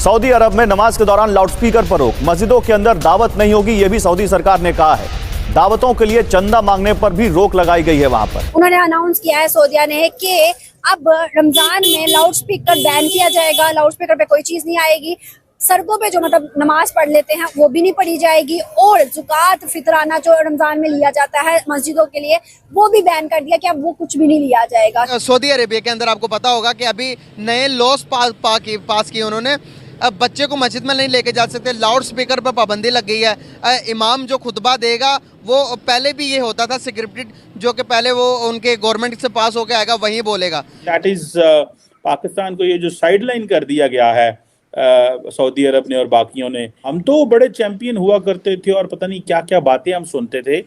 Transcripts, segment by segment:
Saudi अरब में नमाज के दौरान लाउडस्पीकर पर रोक, मस्जिदों के अंदर दावत नहीं होगी, यह भी सऊदी सरकार ने कहा है। दावतों के लिए चंदा मांगने पर भी रोक लगाई गई है। वहां पर उन्होंने अनाउंस किया है सऊदिया ने कि अब रमजान में लाउडस्पीकर बैन किया जाएगा, लाउडस्पीकर पे कोई चीज नहीं आएगी। सड़कों पे जो मतलब नमाज पढ़ लेते हैं वो भी नहीं पढ़ी जाएगी, और ज़कात फितराना जो रमजान में लिया जाता है मस्जिदों के लिए वो भी बैन कर दिया कि अब वो कुछ भी नहीं लिया जाएगा। सऊदी अरेबिया के अंदर आपको पता होगा कि अभी नए लॉस पास किए उन्होंने। अब बच्चे को मस्जिद में नहीं लेके जा सकते, लाउड स्पीकर पर पाबंदी लग गई है। इमाम जो खुतबा देगा वो पहले भी ये होता था स्क्रिप्टेड, जो कि पहले वो उनके गवर्नमेंट से पास होके आएगा वहीं बोलेगा। दैट इज पाकिस्तान को ये जो साइडलाइन कर दिया गया है सऊदी अरब ने और बाकियों ने। हम तो बड़े चैंपियन हुआ करते थे और पता नहीं क्या क्या बातें हम सुनते थे।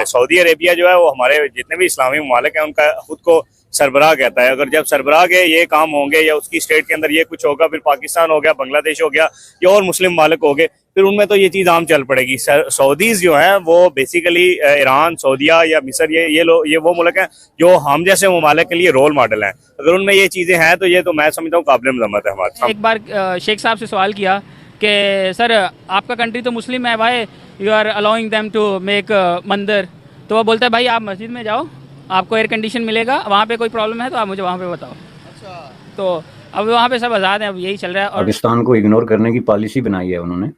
सऊदी अरेबिया जो है वो हमारे जितने भी इस्लामी ममालिक हैं उनका खुद को सरबराह कहता है। अगर जब सरबराह के ये काम होंगे या उसकी स्टेट के अंदर ये कुछ होगा, फिर पाकिस्तान हो गया, बांग्लादेश हो गया या और मुस्लिम ममालिक हो गए, फिर उनमें तो ये चीज़ आम चल पड़ेगी। सऊदीज जो हैं वो बेसिकली ईरान, सऊदिया या मिस्र, ये वो मुल्क हैं जो हम जैसे ममालिक के लिए रोल मॉडल हैं। अगर उनमें ये चीज़ें हैं तो ये तो मैं समझता हूँ काबिल मज़म्मत है हमारे। एक बार शेख साहब से सवाल किया कि सर आपका कंट्री तो मुस्लिम है, भाई you are allowing them to make mandir, तो वो बोलता है भाई आप मस्जिद में जाओ, आपको एयर कंडीशन मिलेगा, वहाँ पे कोई प्रॉब्लम है तो आप मुझे वहाँ पे बताओ। अच्छा। तो अब वहाँ पे सब आज़ाद हैं, अब यही चल रहा है। और पाकिस्तान को इग्नोर करने की पॉलिसी बनाई है उन्होंने।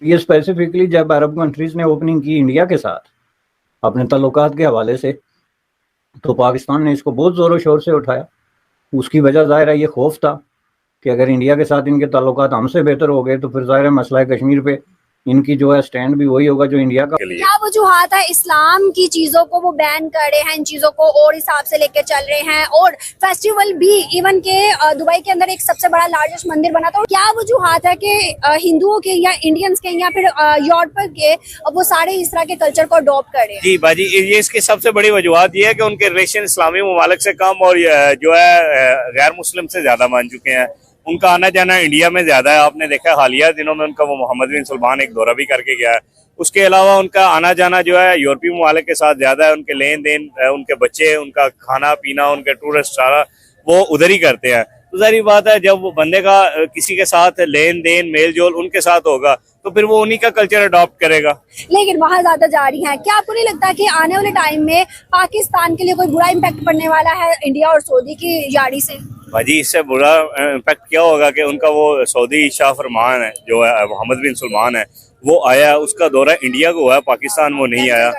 ये स्पेसिफिकली जब अरब कंट्रीज ने ओपनिंग की इंडिया के साथ अपने ताल्लुकात के हवाले से, तो पाकिस्तान ने इसको बहुत ज़ोरों शोर से उठाया। उसकी वजह ज़ाहिर है ये खौफ था कि अगर इंडिया के साथ इनके ताल्लुकात हमसे बेहतर हो गए तो फिर ज़ाहिर है मसला कश्मीर पे इनकी जो है स्टैंड भी वही होगा जो इंडिया का। क्या वजूहात है इस्लाम की चीजों को वो बैन कर रहे हैं, इन चीजों को और हिसाब से लेके चल रहे हैं, और फेस्टिवल भी इवन के दुबई के अंदर एक सबसे बड़ा लार्जेस्ट मंदिर बना था। क्या वजूहात है कि हिंदुओं के या इंडियंस के या फिर यूरोप के वो सारे इस तरह के कल्चर को अडॉप्ट कर रहे हैं? जी बाजी, ये इसकी सबसे बड़ी वजूहत ये है कि उनके रिलेशन इस्लामी ममालिक से कम और जो है गैर मुस्लिम से ज्यादा मान चुके हैं। उनका आना जाना इंडिया में ज्यादा है। आपने देखा हालिया दिनों में उनका वो मोहम्मद बिन सलमान एक दौरा भी करके गया है। उसके अलावा उनका आना जाना जो है यूरोपीय ममालिक के साथ ज्यादा है। उनके लेन देन, उनके बच्चे, उनका खाना पीना, उनके टूरिस्ट सारा वो उधर ही करते हैं। तो जाहिर बात है जब वो बंदे का किसी के साथ लेन देन मेल जोल उनके साथ होगा तो फिर वो उन्हीं का कल्चर अडॉप्ट करेगा। लेकिन वहाँ ज्यादा जारी है। क्या आपको नहीं लगता कि आने वाले टाइम में पाकिस्तान के लिए कोई बुरा इम्पैक्ट पड़ने वाला है इंडिया और सऊदी की जारी से? भाजी इससे बुरा इम्पैक्ट क्या होगा कि उनका वो सऊदी शाह फरमान है जो है मोहम्मद बिन सलमान है, वो आया, उसका दौरा इंडिया को हुआ है, पाकिस्तान वो नहीं आया।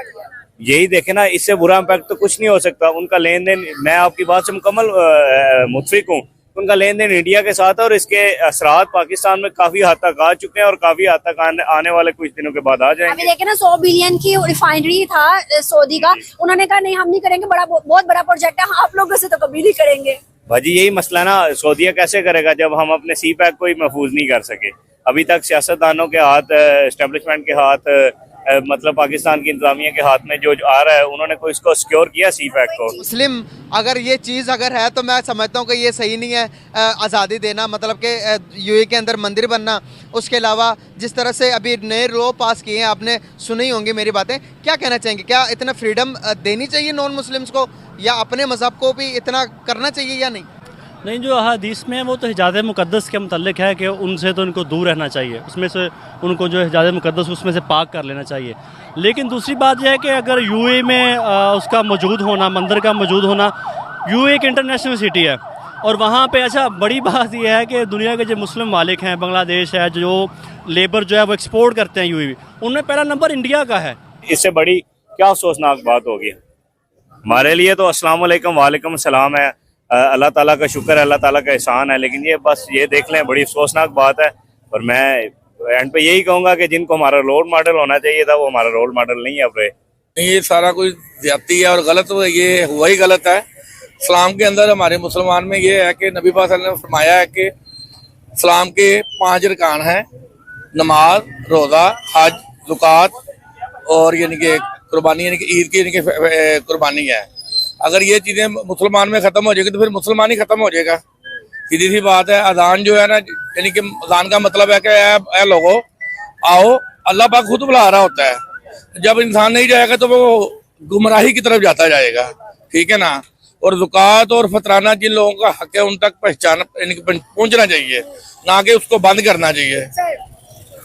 यही देखे ना, इससे बुरा इम्पैक्ट तो कुछ नहीं हो सकता। उनका लेन देन, मैं आपकी बात से मुकम्मल मुत्फिक हूँ, उनका लेन देन इंडिया के साथ है और इसके असरात पाकिस्तान में काफी हद तक आ चुके हैं और काफी हद तक आने वाले कुछ दिनों के बाद आ जाएंगे। अभी देखे ना 100 बिलियन की रिफाइनरी था सऊदी का, उन्होंने कहा नहीं हम नहीं करेंगे, बहुत बड़ा प्रोजेक्ट है, आप लोगों से तो कभी नहीं करेंगे। भाजी यही मसला ना, सऊदीया कैसे करेगा जब हम अपने सी पैक को ही महफूज नहीं कर सके। अभी तक सियासतदानों के हाथ, एस्टेब्लिशमेंट के हाथ, मतलब पाकिस्तान की इंतजामिया के हाथ में जो आ रहा है, उन्होंने कोई इसको सिक्योर किया सी पैक को। मुस्लिम अगर ये चीज़ अगर है तो मैं समझता हूँ कि ये सही नहीं है आज़ादी देना, मतलब कि यूएई के अंदर मंदिर बनना। उसके अलावा जिस तरह से अभी नए लॉ पास किए हैं, आपने सुनी होंगी मेरी बातें, क्या कहना चाहेंगे? क्या इतना फ्रीडम देनी चाहिए नॉन मुस्लिम्स को, या अपने मज़हब को भी इतना करना चाहिए या नहीं? नहीं, जो हदीस में वो तो हिजाज़ मुक़द्दस के मुतल्लिक़ है कि उनसे तो उनको दूर रहना चाहिए, उसमें से उनको जो हिजाज़ मुक़द्दस उसमें से पाक कर लेना चाहिए। लेकिन दूसरी बात यह है कि अगर यूएई में उसका मौजूद होना, मंदिर का मौजूद होना, यूएई एक इंटरनेशनल सिटी है और वहाँ पे अच्छा बड़ी बात यह है कि दुनिया के जो मुस्लिम मालिक हैं, बांग्लादेश है, जो लेबर जो है वो एक्सपोर्ट करते हैं यूएई, उनमें पहला नंबर इंडिया का है। इससे बड़ी क्या अफसोसनाक बात होगी हमारे लिए? तो अस्सलाम वालेकुम, वालेकुम सलाम है, अल्लाह ताला का शुक्र है, अल्लाह ताला का एहसान है। लेकिन ये बस ये देख लें, बड़ी अफसोसनाक बात है। और मैं एंड पे यही कहूँगा कि जिनको हमारा रोल मॉडल होना चाहिए था वो हमारा रोल मॉडल नहीं है। अब ये सारा कुछ ज्यादती है और गलत, ये हुआ ही गलत है। इस्लाम के अंदर हमारे मुसलमान में ये है कि नबी पाक सल्लल्लाहु अलैहि वसल्लम ने फरमाया है कि इस्लाम के 5 अरकान हैं, नमाज, रोज़ा, हज, ज़कात और यानी कि कुर्बानी, यानी कि ईद की यानी कि कुर्बानी है। अगर ये चीज़ें मुसलमान में ख़त्म हो जाएगी तो फिर मुसलमान ही ख़त्म हो जाएगा। सीधी सी बात है। अजान जो है ना, यानी कि अजान का मतलब है कि ऐ लोगों आओ, अल्लाह पाक खुद बुला रहा होता है। जब इंसान नहीं जाएगा तो वो गुमराही की तरफ जाता जाएगा, ठीक है ना। और ज़कात और फतराना जिन लोगों का हक है उन तक पहुँचना चाहिए। ना कि उसको बंद करना चाहिए। सर,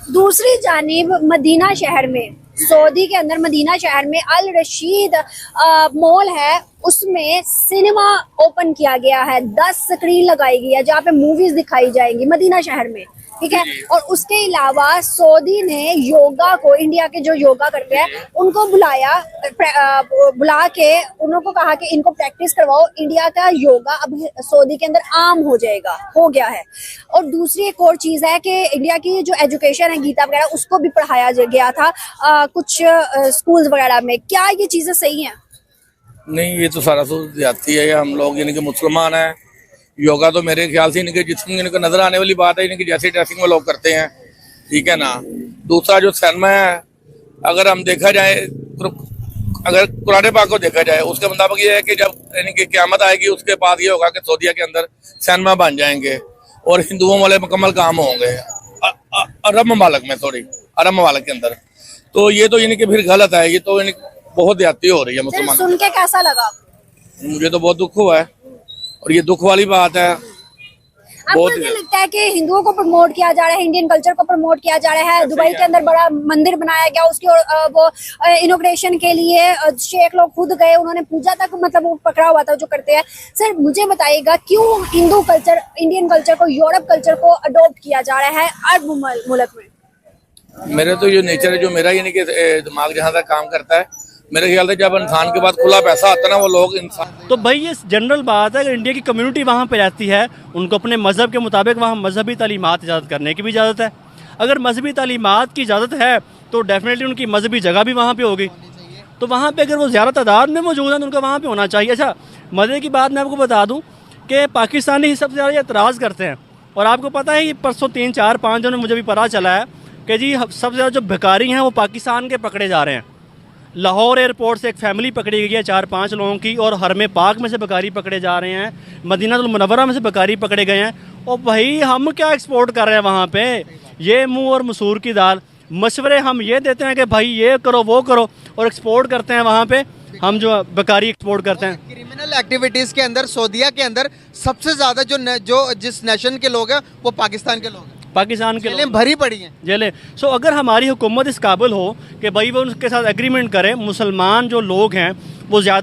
दूसरी जानिब मदीना शहर में, सऊदी के अंदर मदीना शहर में अल रशीद मॉल है, उसमें सिनेमा ओपन किया गया है, 10 स्क्रीन लगाई गई है जहाँ पे मूवीज दिखाई जाएंगी मदीना शहर में, ठीक है। और उसके अलावा सऊदी ने योगा को, इंडिया के जो योगा करते हैं उनको बुला के उनको कहा कि इनको प्रैक्टिस करवाओ। इंडिया का योगा अब सऊदी के अंदर आम हो गया है। और दूसरी एक और चीज है कि इंडिया की जो एजुकेशन है, गीता वगैरह, उसको भी पढ़ाया गया था कुछ स्कूल्स वगैरह में। क्या ये चीजें सही हैं? नहीं, ये तो सारा तो ज्यादती है। हम लोग यानी कि मुसलमान हैं, योगा तो मेरे ख्याल से इनके जिसमें इनको नजर आने वाली बात है, इनकी जैसी ड्रेसिंग में लोग करते हैं, ठीक है ना। दूसरा जो सिनेमा है, अगर हम देखा जाए, अगर कुरान पाक को देखा जाए, उसके मुताबिक ये है कि जब यानी कि क़यामत आएगी उसके बाद ये होगा कि सऊदीया के अंदर सिनेमा बन जाएंगे और हिंदुओं वाले मुकम्मल काम होंगे अरब ममालिक में, अरब ममालिक के अंदर। तो ये तो यानी कि फिर गलत है, ये तो यानी बहुत ज्यादती हो रही है मुसलमान। सुन के कैसा लगा? मुझे तो बहुत दुख हुआ है और ये दुख वाली बात है। आपको क्या लगता है कि हिंदुओं को प्रमोट किया जा रहा है, इंडियन कल्चर को प्रमोट किया जा रहा है? दुबई के अंदर बड़ा मंदिर बनाया गया, उसकी वो इनॉग्रेशन के लिए शेख लोग खुद गए, उन्होंने पूजा तक मतलब वो पकड़ा हुआ था जो करते हैं। सर, मुझे बताइएगा क्यों हिंदू कल्चर, इंडियन कल्चर को, यूरोप कल्चर को अडोप्ट किया जा रहा है अरब मुल्क में? मेरे तो ये नेचर है, जो मेरा यानी कि दिमाग जहाँ तक काम करता है, मेरे ख्याल से जब इंसान के पास खुला पैसा आता है ना, वो लोग इंसान। तो भाई ये जनरल बात है, अगर इंडिया की कम्युनिटी वहाँ पे रहती है, उनको अपने मज़हब के मुताबिक वहाँ मजहबी तालीमात इजाज़त करने की भी इजाज़त है। अगर मजहबी तालीमात की इजाज़त है तो डेफिनेटली उनकी मजहबी जगह भी वहाँ पे होगी। तो वहाँ पे अगर वो ज़्यादा तादाद में मौजूद है तो उनका वहाँ पे होना चाहिए। अच्छा, मज़े की बात मैं आपको बता दूँ कि पाकिस्तानी ही सबसे ज़्यादा एतराज़ करते हैं। और आपको पता है, ये परसों 3, 4, 5 दिनों में मुझे भी पता चला है कि जी सबसे ज़्यादा जो भिखारी हैं वो पाकिस्तान के पकड़े जा रहे हैं। लाहौर एयरपोर्ट से एक फैमिली पकड़ी गई है 4-5 लोगों की, और हरम पाक में से बकारी पकड़े जा रहे हैं, मदीनातुल मुनव्वरा में से बकारी पकड़े गए हैं। और भाई हम क्या एक्सपोर्ट कर रहे हैं वहाँ पे? ये मुंह और मसूर की दाल। मशवरे हम ये देते हैं कि भाई ये करो वो करो, और एक्सपोर्ट करते हैं वहाँ पे हम जो बकारी एक्सपोर्ट करते हैं। क्रिमिनल एक्टिविटीज के अंदर सऊदीया के अंदर सबसे ज्यादा जो जिस नेशन के लोग हैं वो पाकिस्तान के लोग हैं। पाकिस्तान के जेलें भरी पड़ी हैं, जेलें। सो अगर हमारी हुकूमत इस काबिल हो कि भाई वो उनके साथ एग्रीमेंट करे, मुसलमान जो लोग हैं वो ज़्यादा